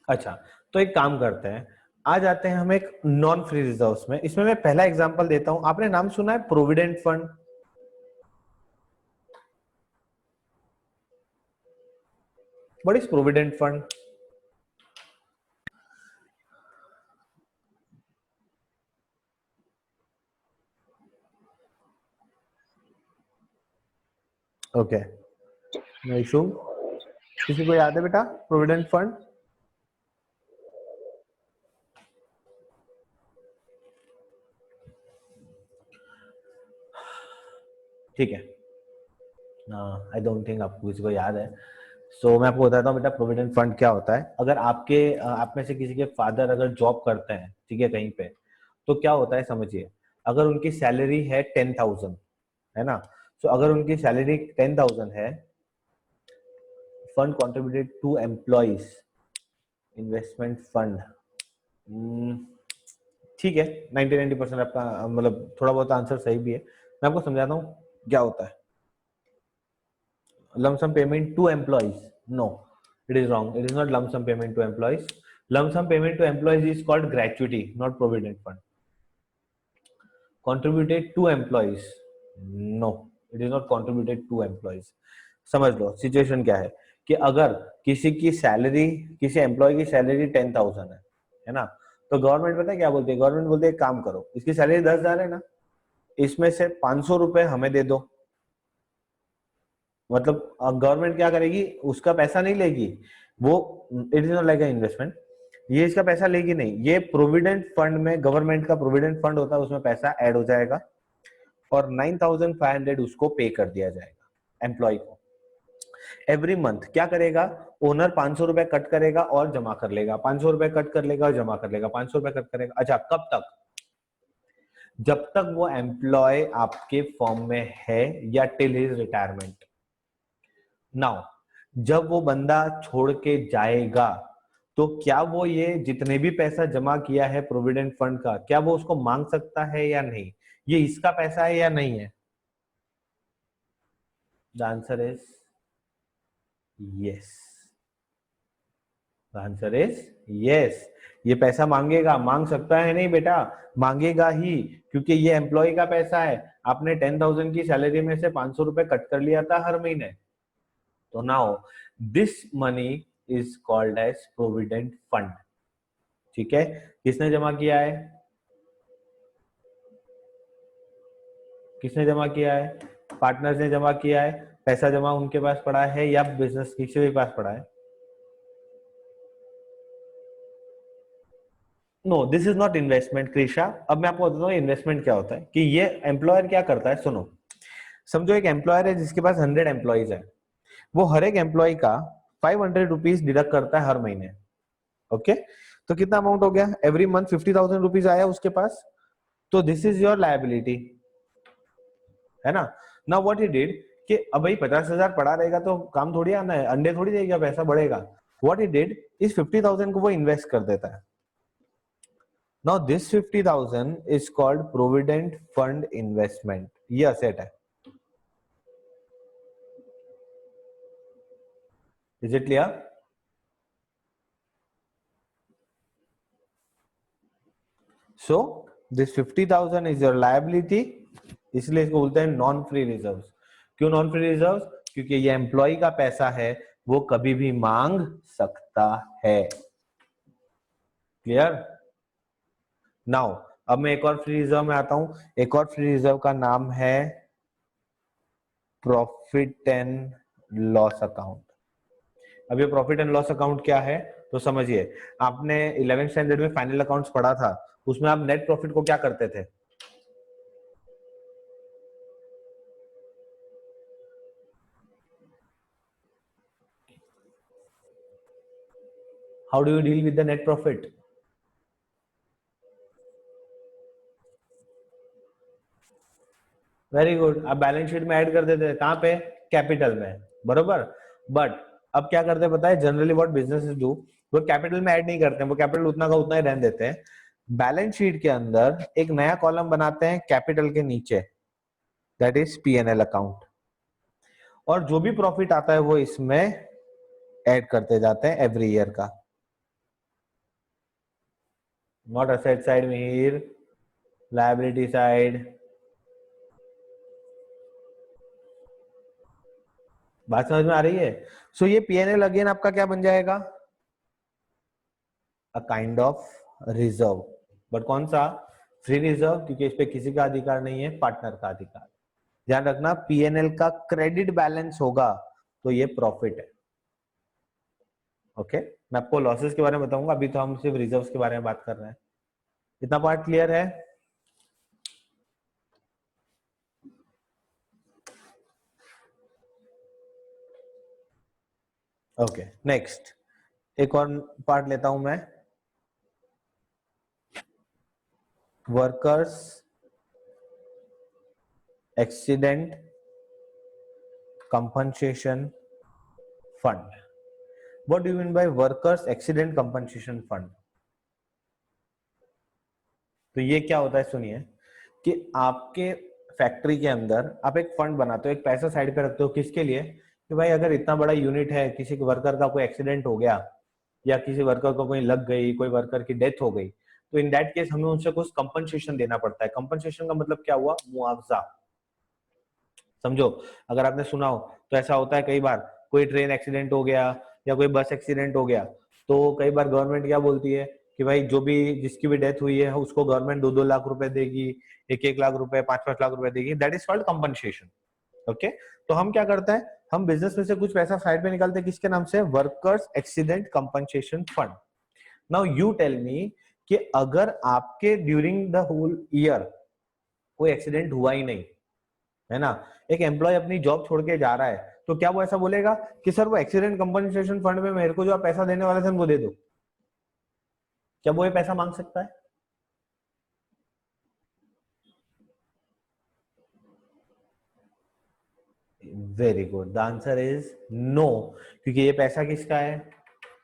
अच्छा, तो एक काम करते हैं, आ जाते हैं हम एक नॉन फ्री रिजर्व्स में। इसमें मैं पहला एग्जांपल देता हूं। आपने नाम सुना है provident fund? What is provident fund? Okay, no issue. किसी को याद है बेटा प्रोविडेंट फंड? ठीक है, आई डोंट थिंक आपको किसी को याद है। मैं आपको बताता हूँ बेटा, प्रोविडेंट फंड क्या होता है। अगर आप में से किसी के फादर अगर जॉब करते हैं, ठीक है, कहीं पे, तो क्या होता है समझिए। अगर उनकी सैलरी है 10,000, है ना, अगर उनकी सैलरी 10,000 है, fund contributed to employees investment fund, ठीक है, 90% आपका मतलब थोड़ा बहुत आंसर सही भी है। मैं आपको समझाता हूँ क्या होता है। lump sum payment to employees, no, it is wrong, it is not lump sum payment to employees. Lump sum payment to employees is called gratuity, not provident fund. Contributed to employees, no, it is not contributed to employees. समझ लो situation क्या है कि अगर किसी employ की salary 10,000 है ना, तो गवर्नमेंट पता है क्या बोलती है? गवर्नमेंट बोलती है काम करो, इसकी सैलरी 10,000 है ना, इसमें से 500 रुपए हमें दे दो। मतलब गवर्नमेंट क्या करेगी? उसका पैसा नहीं लेगी वो, it is not like investment, ये इसका पैसा लेगी नहीं, ये प्रोविडेंट फंड में, गवर्नमेंट का प्रोविडेंट फंड होता है, उसमें पैसा ऐड हो जाएगा और 9,500 उसको पे कर दिया जाएगा एम्प्लॉय को। एवरी मंथ क्या करेगा? ओनर 500 रुपए कट करेगा और जमा कर लेगा, 500 रुपए कट कर लेगा और जमा कर लेगा, 500 रुपए कट करेगा। अच्छा, कब तक? जब तक वो एम्प्लॉय आपके फॉर्म में है या टिल हिज रिटायरमेंट। नाउ जब वो बंदा छोड़ के जाएगा तो क्या वो ये जितने भी पैसा जमा किया है प्रोविडेंट फंड का, क्या वो उसको मांग सकता है या नहीं? ये इसका पैसा है या नहीं है? The answer is yes. The answer is yes. ये पैसा मांगेगा, मांग सकता है नहीं बेटा, मांगेगा ही, क्योंकि ये एम्प्लॉय का पैसा है। आपने 10,000 की सैलरी में से 500 रुपए कट कर लिया था हर महीने, तो now this money is called as provident fund. ठीक है, किसने जमा किया है, किसने जमा किया है, पार्टनर्स ने जमा किया है, पैसा जमा उनके पास पड़ा है या बिजनेस किसी के पास पड़ा है? No, this is not investment कृषा। अब मैं आपको बताता हूँ इन्वेस्टमेंट क्या होता है, कि ये एम्प्लॉयर क्या करता है, सुनो। समझो एक एम्प्लॉयर है जिसके पास 100 एम्प्लॉइज है, वो हर एक एम्प्लॉय का 500 रुपीज डिडक्ट करता है हर महीने। ओके, तो कितना अमाउंट हो गया, एवरी मंथ 50,000 रुपीज आया उसके पास, तो दिस इज योर लायबिलिटी, है ना। नाउ व्हाट ही डिड, कि अब भाई 50,000 पड़ा रहेगा तो काम थोड़ी आना है, अंडे थोड़ी देगा, पैसा बढ़ेगा। व्हाट ही डिड, इस 50,000 को वो इन्वेस्ट कर देता है। Now this 50,000 is called provident fund investment, ये असेट है। Is it clear? So this 50,000 is your liability, इसलिए इसको बोलते हैं नॉन फ्री रिजर्व्स। क्यों नॉन फ्री रिजर्व्स? क्योंकि ये एम्प्लॉय का पैसा है, वो कभी भी मांग सकता है। क्लियर? नाउ अब मैं एक और फ्री रिजर्व में आता हूं। एक और फ्री रिजर्व का नाम है प्रॉफिट एंड लॉस अकाउंट। अब ये प्रॉफिट एंड लॉस अकाउंट क्या है, तो समझिए, आपने 11th स्टैंडर्ड में फाइनल अकाउंट्स पढ़ा था, उसमें आप नेट प्रॉफिट को क्या करते थे? How do you deal with the net profit? Very good, आप बैलेंस शीट में ऐड कर देते हैं, कहां पे? कैपिटल में, बरोबर। बट अब क्या करते हैं पता है, जनरली व्हाट बिजनेसेस डू, वो कैपिटल में ऐड नहीं करते हैं, वो कैपिटल उतना का उतना ही रहने देते हैं। बैलेंस शीट के अंदर एक नया कॉलम बनाते हैं कैपिटल के नीचे, दैट इज P&L अकाउंट, और जो भी प्रॉफिट आता है वो इसमें ऐड करते जाते हैं एवरी ईयर का। नॉट असेट साइड में, हियर लायबिलिटी साइड। बात समझ में आ रही है? सो ये P&L अगेन आपका क्या बन जाएगा, a kind of reserve. But कौन सा? फ्री रिजर्व, क्योंकि इस पे किसी का अधिकार नहीं है, पार्टनर का अधिकार। ध्यान रखना, P&L का क्रेडिट बैलेंस होगा तो ये प्रॉफिट है। ओके, मैं आपको लॉसेस के बारे में बताऊंगा, अभी तो हम सिर्फ रिजर्व्स के बारे में बात कर रहे हैं। इतना पार्ट क्लियर है? ओके, नेक्स्ट एक और पार्ट लेता हूं मैं, workers accident compensation fund. What do you mean bye workers accident compensation fund? तो ये क्या होता है, सुनिए, कि आपके फैक्ट्री के अंदर आप एक फंड बनाते हो, एक पैसा साइड पे रखते हो, किसके लिए? कि भाई अगर इतना बड़ा यूनिट है, किसी वर्कर का कोई एक्सीडेंट हो गया, या किसी वर्कर को कोई लग गई, कोई वर्कर की डेथ हो गई, तो इन दैट केस हमें उनसे कुछ कंपनसेशन देना पड़ता है। कंपनसेशन का मतलब क्या हुआ, मुआवजा। समझो, अगर आपने सुना हो तो ऐसा होता है कई बार, कोई ट्रेन एक्सीडेंट हो गया या कोई बस एक्सीडेंट हो गया, तो कई बार गवर्नमेंट क्या बोलती है कि भाई जो भी जिसकी भी डेथ हुई है उसको गवर्नमेंट 2-2 लाख रुपए देगी, 1-1 लाख रुपए, 5-5 लाख रुपए देगी, that is called compensation. Okay, तो हम क्या करते हैं, हम बिजनेस में से कुछ पैसा साइड पे निकालते हैं, किसके नाम से? Workers accident compensation fund. Now you tell me कि अगर आपके ड्यूरिंग द होल ईयर कोई एक्सीडेंट हुआ ही नहीं, है ना, एक एम्प्लॉय अपनी जॉब छोड़ के जा रहा है, तो क्या वो ऐसा बोलेगा कि सर वो एक्सीडेंट कंपनसेशन फंड में मेरे को जो आप पैसा देने वाले थे वो दे दो? क्या वो ये पैसा मांग सकता है? Very good, the answer is no, क्योंकि ये पैसा किसका है,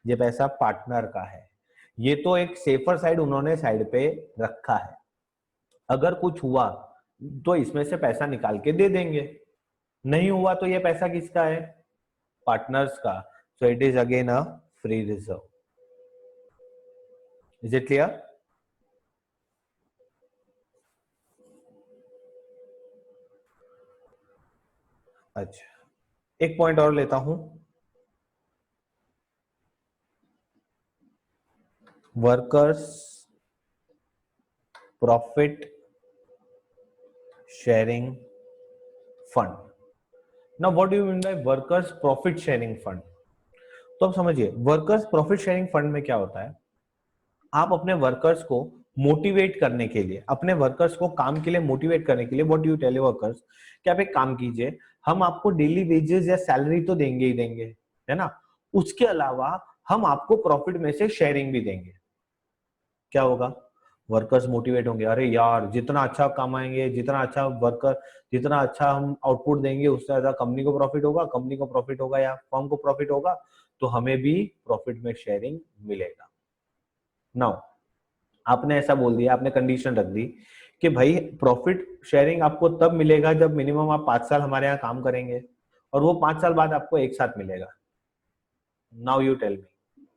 ये पैसा पार्टनर का है। ये तो एक सेफर साइड उन्होंने साइड पे रखा है, अगर कुछ हुआ तो इसमें से पैसा निकाल के दे देंगे, नहीं हुआ तो ये पैसा किसका है, पार्टनर्स का। So it is again a free reserve. Is it clear? अच्छा, एक पॉइंट और लेता हूं, workers profit sharing fund. Now what do you mean bye workers profit sharing fund? तो अब समझिए वर्कर्स प्रॉफिट शेयरिंग फंड में क्या होता है, आप अपने वर्कर्स को मोटिवेट करने के लिए, अपने वर्कर्स को काम के लिए मोटिवेट करने के लिए what do you tell workers कि आप एक काम कीजिए, हम आपको डेली वेजेस या सैलरी तो देंगे ही देंगे, है ना, उसके अलावा हम आपको प्रॉफिट में से शेयरिंग भी देंगे। क्या होगा, वर्कर्स मोटिवेट होंगे, अरे यार जितना अच्छा कमाएंगे, जितना अच्छा वर्कर, जितना अच्छा हम आउटपुट देंगे उससे ज्यादा कंपनी को प्रॉफिट होगा, कंपनी को प्रॉफिट होगा या फर्म को प्रॉफिट होगा, तो हमें भी प्रॉफिट में शेयरिंग मिलेगा। नाउ आपने ऐसा बोल दिया, आपने कंडीशन रख दी कि भाई प्रॉफिट शेयरिंग आपको तब मिलेगा जब मिनिमम आप 5 साल हमारे यहाँ काम करेंगे, और वो 5 साल बाद आपको एक साथ मिलेगा। नाउ यू टेल मी,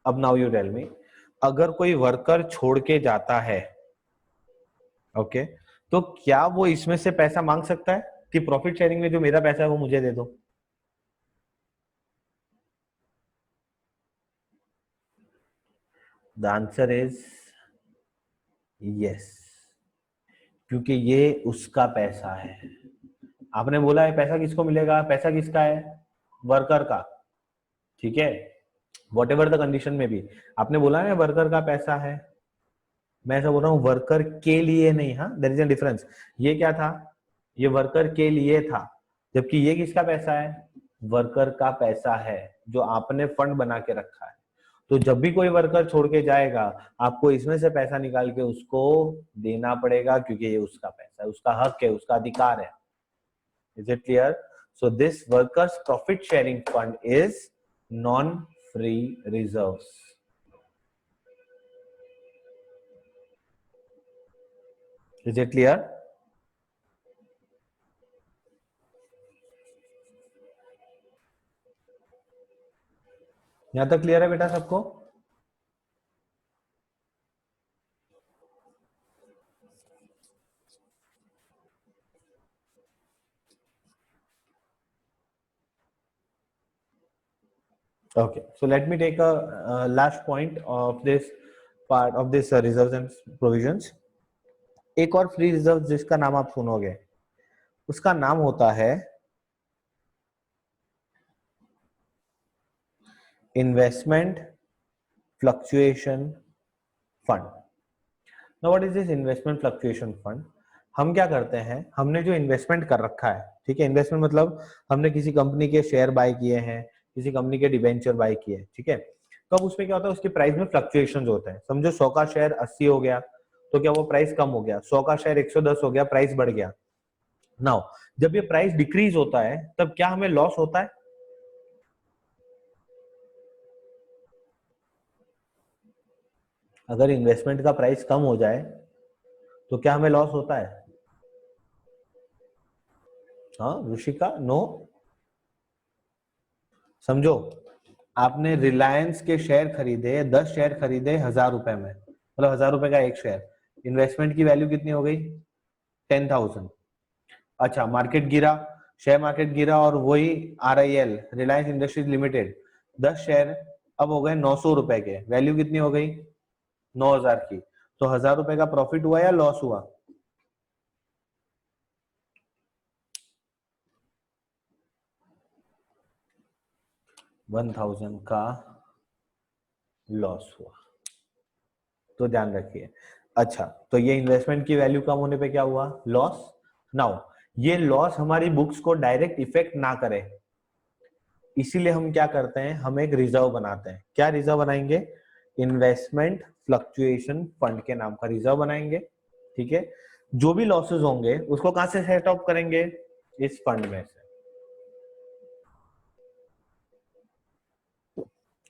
अब नाउ यू टेल मी, अगर कोई वर्कर छोड़ के जाता है, ओके, तो क्या वो इसमें से पैसा मांग सकता है कि प्रॉफिट शेयरिंग में जो मेरा पैसा है वो मुझे दे दो? द आंसर इज यस, क्योंकि ये उसका पैसा है। आपने बोला है पैसा किसको मिलेगा, पैसा किसका है, वर्कर का, ठीक है, वॉट एवर द कंडीशन में भी, आपने बोला ना वर्कर का पैसा है, मैं ऐसा बोल रहा हूँ वर्कर के लिए नहीं, हाँ देयर इज अ डिफरेंस। ये क्या था, ये वर्कर के लिए था, जबकि ये किसका पैसा है, वर्कर का पैसा है जो आपने फंड बना के रखा है। तो जब भी कोई वर्कर छोड़ के जाएगा, आपको इसमें से पैसा निकाल के उसको देना पड़ेगा, क्योंकि ये उसका पैसा है, उसका हक है, उसका अधिकार है। Is it clear? So this workers profit sharing fund is non-free reserves. Is it clear? यहां तक क्लियर है बेटा सबको? Okay, so let me take a last point of this part of this reserves and provisions. एक और free reserve जिसका नाम आप सुनोगे, उसका नाम होता है investment fluctuation fund. Now what is this investment fluctuation fund? हम क्या करते हैं, हमने जो इन्वेस्टमेंट कर रखा है, ठीक है, इन्वेस्टमेंट मतलब हमने किसी कंपनी के शेयर बाय किए हैं, किसी कंपनी के डिबेंचर बाय किए हैं, ठीक है, तो अब उसमें क्या होता है, उसके प्राइस में फ्लक्चुएशन होते हैं। समझो 100 का शेयर 80 हो गया, तो क्या वो प्राइस कम हो गया, 100 का शेयर 110 हो गया, प्राइस बढ़ गया। नाउ जब ये प्राइस डिक्रीज होता है तब क्या हमें लॉस होता है? अगर इन्वेस्टमेंट का प्राइस कम हो जाए तो क्या हमें लॉस होता है? हाँ ऋषिका, नो, समझो आपने रिलायंस के शेयर खरीदे, 10 शेयर खरीदे 1000 रुपए में, मतलब 1000 रुपए का एक शेयर, इन्वेस्टमेंट की वैल्यू कितनी हो गई, 10,000। अच्छा मार्केट गिरा, शेयर मार्केट गिरा, और वही RIL Reliance industries limited 10 share अब हो गए 900 रुपए के, वैल्यू कितनी हो गई, 9000 की, तो 1000 रुपए का प्रॉफिट हुआ या लॉस हुआ? 1000 का लॉस हुआ, तो ध्यान रखिए। अच्छा तो ये इन्वेस्टमेंट की वैल्यू कम होने पे क्या हुआ, लॉस। नाउ ये लॉस हमारी बुक्स को डायरेक्ट इफेक्ट ना करे, इसीलिए हम क्या करते हैं, हम एक रिजर्व बनाते हैं। क्या रिजर्व बनाएंगे, इन्वेस्टमेंट फ्लक्चुएशन फंड के नाम का रिजर्व बनाएंगे, ठीक है, जो भी लॉसेस होंगे उसको कहां से सेट ऑफ करेंगे, इस फंड में से।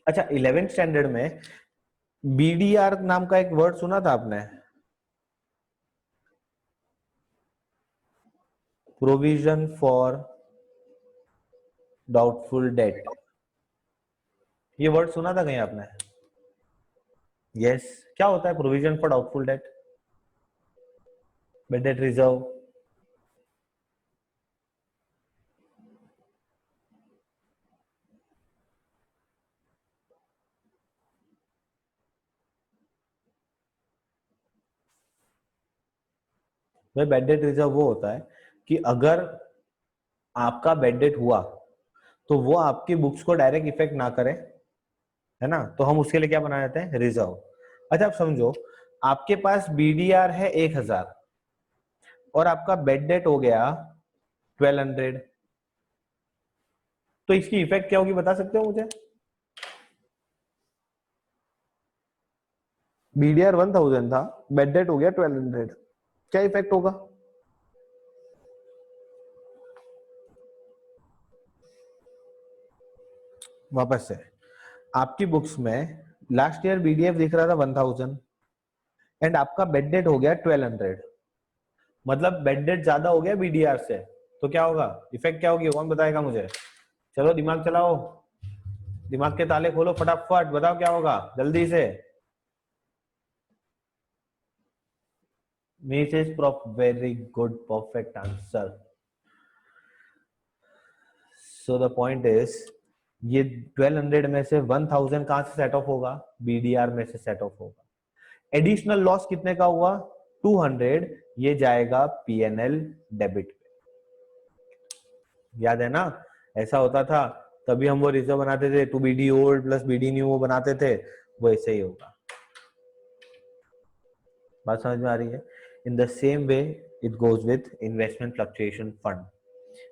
अच्छा 11th स्टैंडर्ड में BDR नाम का एक वर्ड सुना था आपने, प्रोविजन फॉर डाउटफुल डेट, ये वर्ड सुना था कहीं आपने? यस, क्या होता है provision for doubtful debt, bed date reserve? भाई बैड डेट रिजर्व वो होता है कि अगर आपका बैड डेट हुआ तो वो आपकी बुक्स को डायरेक्ट इफेक्ट ना करे, है ना, तो हम उसके लिए क्या बना देते हैं, रिजर्व। अच्छा आप समझो, आपके पास बीडीआर है 1000 और आपका बेड डेट हो गया 1200, तो इसकी इफेक्ट क्या होगी बता सकते हो मुझे? बीडीआर 1000 था, बेड डेट हो गया 1200, क्या इफेक्ट होगा? वापस से, आपकी बुक्स में लास्ट ईयर बीडीएफ दिख रहा था 1000 एंड आपका बेड डेट हो गया 1200, मतलब बेड डेट ज्यादा हो गया बीडीआर से, तो क्या होगा, इफेक्ट क्या होगी, कौन बताएगा मुझे? चलो दिमाग चलाओ, दिमाग के ताले खोलो फटाफट, बताओ क्या होगा जल्दी से। Mrs. Prof, very good, perfect answer. So the point is, ये 1200 में से 1000 कहां से सेट ऑफ होगा, बीडीआर में से सेट ऑफ होगा। एडिशनल लॉस कितने का हुआ, 200, ये जाएगा पीएनएल डेबिट पे, याद है ना, ऐसा होता था, तभी हम वो रिजर्व बनाते थे, two BD old plus BD new वो बनाते थे, वो ऐसे ही होगा। बात समझ में आ रही है? In the same way it goes with investment fluctuation fund.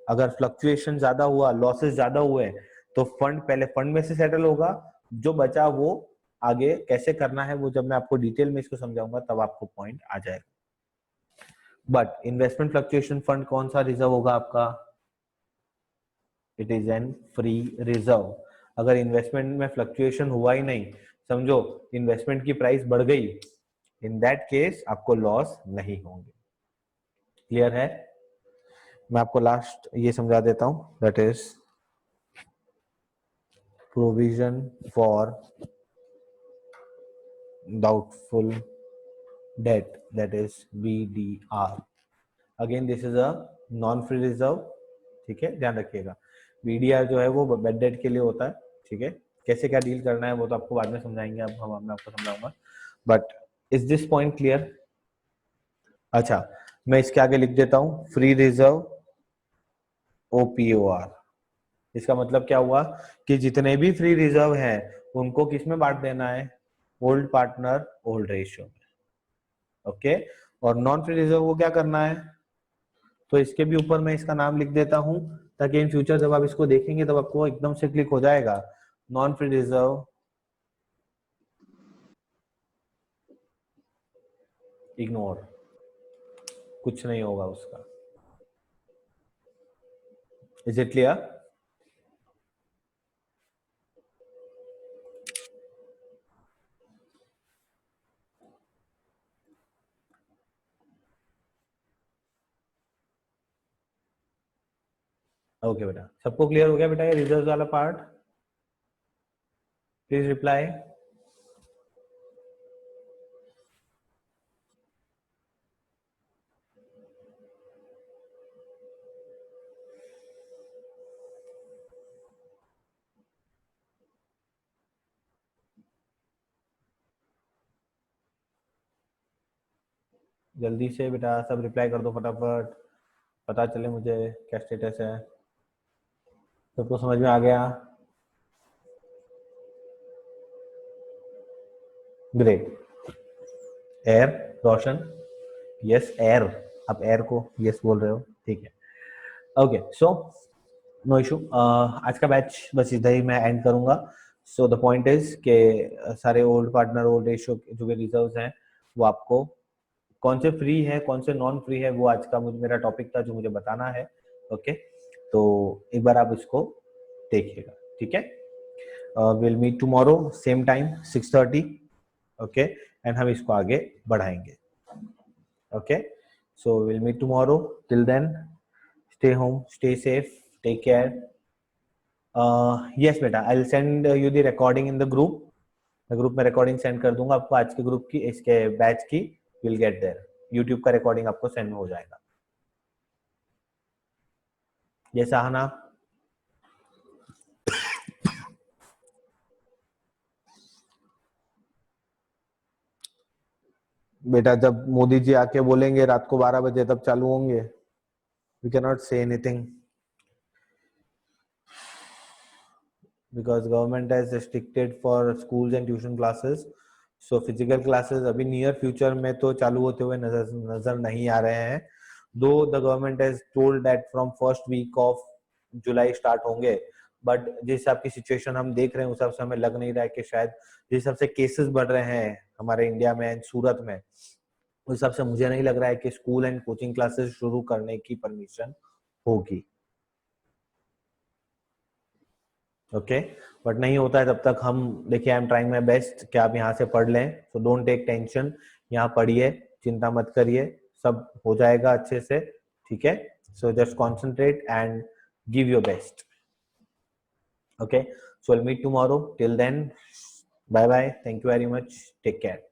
अगर फ्लक्चुएशन ज्यादा हुआ, लॉसेस ज्यादा हुए, तो फंड पहले फंड में से सेटल होगा, जो बचा वो आगे कैसे करना है वो जब मैं आपको डिटेल में इसको समझाऊंगा तब आपको पॉइंट आ जाएगा। बट इन्वेस्टमेंट फ्लक्चुएशन फंड कौन सा रिजर्व होगा आपका, it is an free reserve. अगर इन्वेस्टमेंट में फ्लक्चुएशन हुआ ही नहीं, समझो इन्वेस्टमेंट की प्राइस बढ़ गई, इन दैट केस आपको लॉस नहीं होंगे। क्लियर है? मैं आपको लास्ट ये समझा देता हूं, that is provision for doubtful debt, that is BDR. Again this is a non free reserve, ठीक है, ध्यान रखिएगा। बीडीआर जो है वो बेड डेट के लिए होता है, ठीक है, कैसे क्या डील करना है वो तो आपको बाद में समझाएंगे, अब मैं आपको समझाऊंगा। But is this point clear? अच्छा, मैं इसके आगे लिख देता हूं, फ्री रिजर्व ओपीओआर। इसका मतलब क्या हुआ कि जितने भी फ्री रिजर्व हैं उनको किस में बांट देना है, ओल्ड पार्टनर ओल्ड रेशियो में, ओके। और नॉन फ्री रिजर्व को क्या करना है, तो इसके भी ऊपर मैं इसका नाम लिख देता हूं ताकि इन फ्यूचर जब आप इसको देखेंगे तब आपको एकदम से क्लिक हो जाएगा। नॉन फ्री रिजर्व इग्नोर, कुछ नहीं होगा उसका। Is it clear? ओके बेटा, सबको क्लियर हो गया बेटा ये रिजर्व वाला पार्ट? Please reply. जल्दी से बेटा सब रिप्लाई कर दो फटाफट, पता चले मुझे क्या स्टेटस है। सबको समझ में आ गया? ग्रेट। एयर, रोशन, यस एयर, आप एयर को यस बोल रहे हो, ठीक है, ओके। सो नो इशू, आज का बैच बस इधर ही मैं एंड करूंगा। सो द पॉइंट इज के सारे ओल्ड पार्टनर ओल्ड रेशियो जो भी रिजर्व्स हैं वो आपको कौन से फ्री है कौन से नॉन फ्री है वो आज का मेरा टॉपिक था जो मुझे बताना है, ओके। तो एक बार आप इसको देखिएगा, ठीक है। Will meet tomorrow same time 6:30, okay, and हम इसको आगे बढ़ाएंगे, okay. So will meet tomorrow, till then stay home, stay safe, take care. Yes बेटा, I'll send you the recording in the group. मैं ग्रुप में रिकॉर्डिंग सेंड कर दूंगा आपको आज के ग्रुप की, इसके बैच की, विल गेट देयर, यूट्यूब का रिकॉर्डिंग आपको सेंड हो जाएगा। ये सहाना, बेटा जब मोदी जी आके बोलेंगे रात को 12 बजे तब चालू होंगे. We cannot say anything because government has restricted for schools and tuition classes. So physical classes अभी near future में तो चालू होते हुए नजर नहीं आ रहे हैं. Though the government has told that from first week of July start होंगे, but जिस हिसाब की सिचुएशन हम देख रहे हैं उस हिसाब से हमें लग नहीं रहा है कि शायद जिस हिसाब से केसेस बढ़ रहे हैं हमारे इंडिया में, सूरत में, उस हिसाब से मुझे नहीं लग रहा है कि स्कूल एंड कोचिंग क्लासेस शुरू करने की परमिशन होगी. ओके, बट नहीं होता है तब तक हम देखिए, I am trying my best कि आप यहाँ से पढ़ लें. सो डोंट टेक टेंशन, यहाँ पढ़िए, चिंता मत करिए, सब हो जाएगा अच्छे से. ठीक है, so just concentrate and give your best. Okay, so will meet tomorrow. Till then, bye bye, thank you very much, take care.